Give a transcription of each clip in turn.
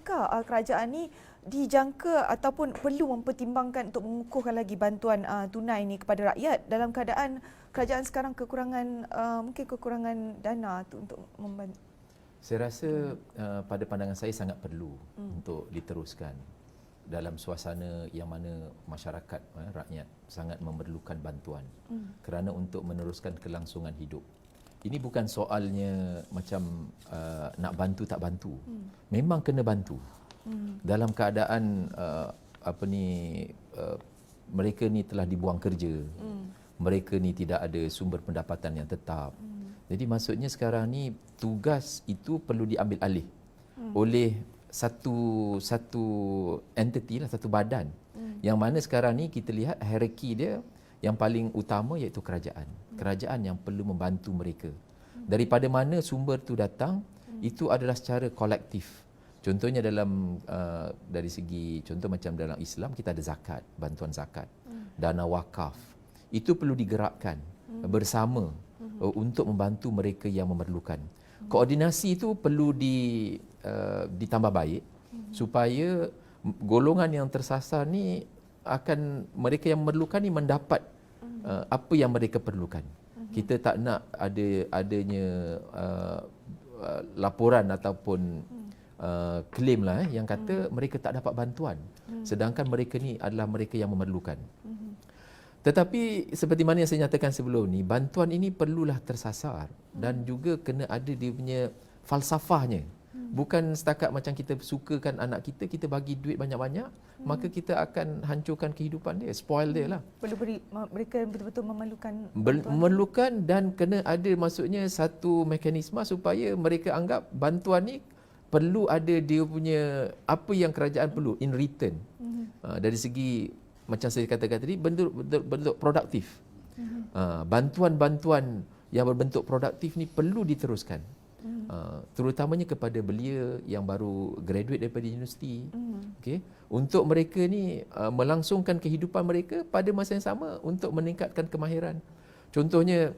adakah kerajaan ni dijangka ataupun perlu mempertimbangkan untuk mengukuhkan lagi bantuan tunai ni kepada rakyat dalam keadaan kerajaan sekarang kekurangan mungkin kekurangan dana tu untuk membantu? Saya rasa pada pandangan saya sangat perlu untuk diteruskan dalam suasana yang mana masyarakat rakyat sangat memerlukan bantuan kerana untuk meneruskan kelangsungan hidup. Ini bukan soalnya macam nak bantu tak bantu. Memang kena bantu. Dalam keadaan mereka ni telah dibuang kerja. Mereka ni tidak ada sumber pendapatan yang tetap. Jadi maksudnya sekarang ni tugas itu perlu diambil alih oleh satu entiti lah, satu badan. Yang mana sekarang ni kita lihat hierarki dia yang paling utama iaitu kerajaan. Kerajaan yang perlu membantu mereka. Daripada mana sumber tu datang, itu adalah secara kolektif. Contohnya dalam dari segi contoh macam dalam Islam kita ada zakat, bantuan zakat, dana wakaf. Itu perlu digerakkan bersama untuk membantu mereka yang memerlukan. Koordinasi itu perlu ditambah baik supaya golongan yang tersasar ni akan mereka yang memerlukan ni mendapat apa yang mereka perlukan. Kita tak nak adanya laporan ataupun claim lah yang kata mereka tak dapat bantuan sedangkan mereka ni adalah mereka yang memerlukan. Tetapi seperti mana yang saya nyatakan sebelum ni, bantuan ini perlulah tersasar dan juga kena ada dia punya falsafahnya. Bukan setakat macam kita sukakan anak kita, kita bagi duit banyak-banyak, maka kita akan hancurkan kehidupan dia, spoil dia lah. Perlu beri mereka betul-betul memerlukan memerlukan dan kena ada maksudnya satu mekanisme supaya mereka anggap bantuan ni perlu ada dia punya apa yang kerajaan perlu in return. Dari segi macam saya katakan tadi bentuk produktif. Bantuan-bantuan yang berbentuk produktif ni perlu diteruskan. Terutamanya kepada belia yang baru graduate daripada universiti. Okay? Untuk mereka ni melangsungkan kehidupan mereka pada masa yang sama untuk meningkatkan kemahiran. Contohnya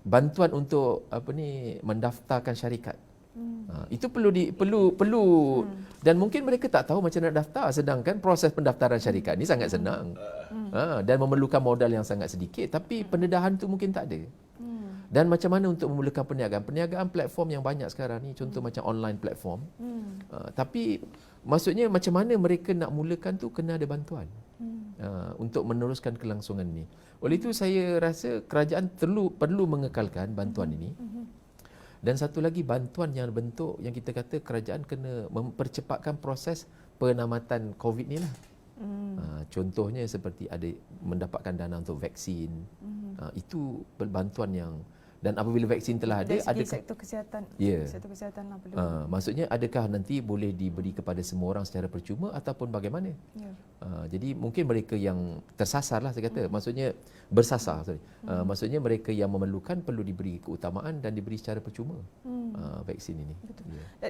bantuan untuk mendaftarkan syarikat. Itu perlu dan mungkin mereka tak tahu macam nak daftar sedangkan proses pendaftaran syarikat ni sangat senang. Dan memerlukan modal yang sangat sedikit tapi pendedahan tu mungkin tak ada. Dan macam mana untuk memulakan perniagaan? Perniagaan platform yang banyak sekarang ni contoh macam online platform. Tapi maksudnya macam mana mereka nak mulakan tu kena ada bantuan. Untuk meneruskan kelangsungan ni. Oleh itu saya rasa kerajaan perlu mengekalkan bantuan ini. Dan satu lagi bantuan yang bentuk yang kita kata kerajaan kena mempercepatkan proses penamatan COVID ni lah. Contohnya seperti ada mendapatkan dana untuk vaksin. Itu bantuan yang dan apabila vaksin telah ada sektor kesihatan. Sektor kesihatan lah perlu. Maksudnya adakah nanti boleh diberi kepada semua orang secara percuma ataupun bagaimana? Jadi mungkin mereka yang tersasar lah saya kata. Maksudnya bersasar. Maksudnya mereka yang memerlukan perlu diberi keutamaan dan diberi secara percuma vaksin ini. Betul.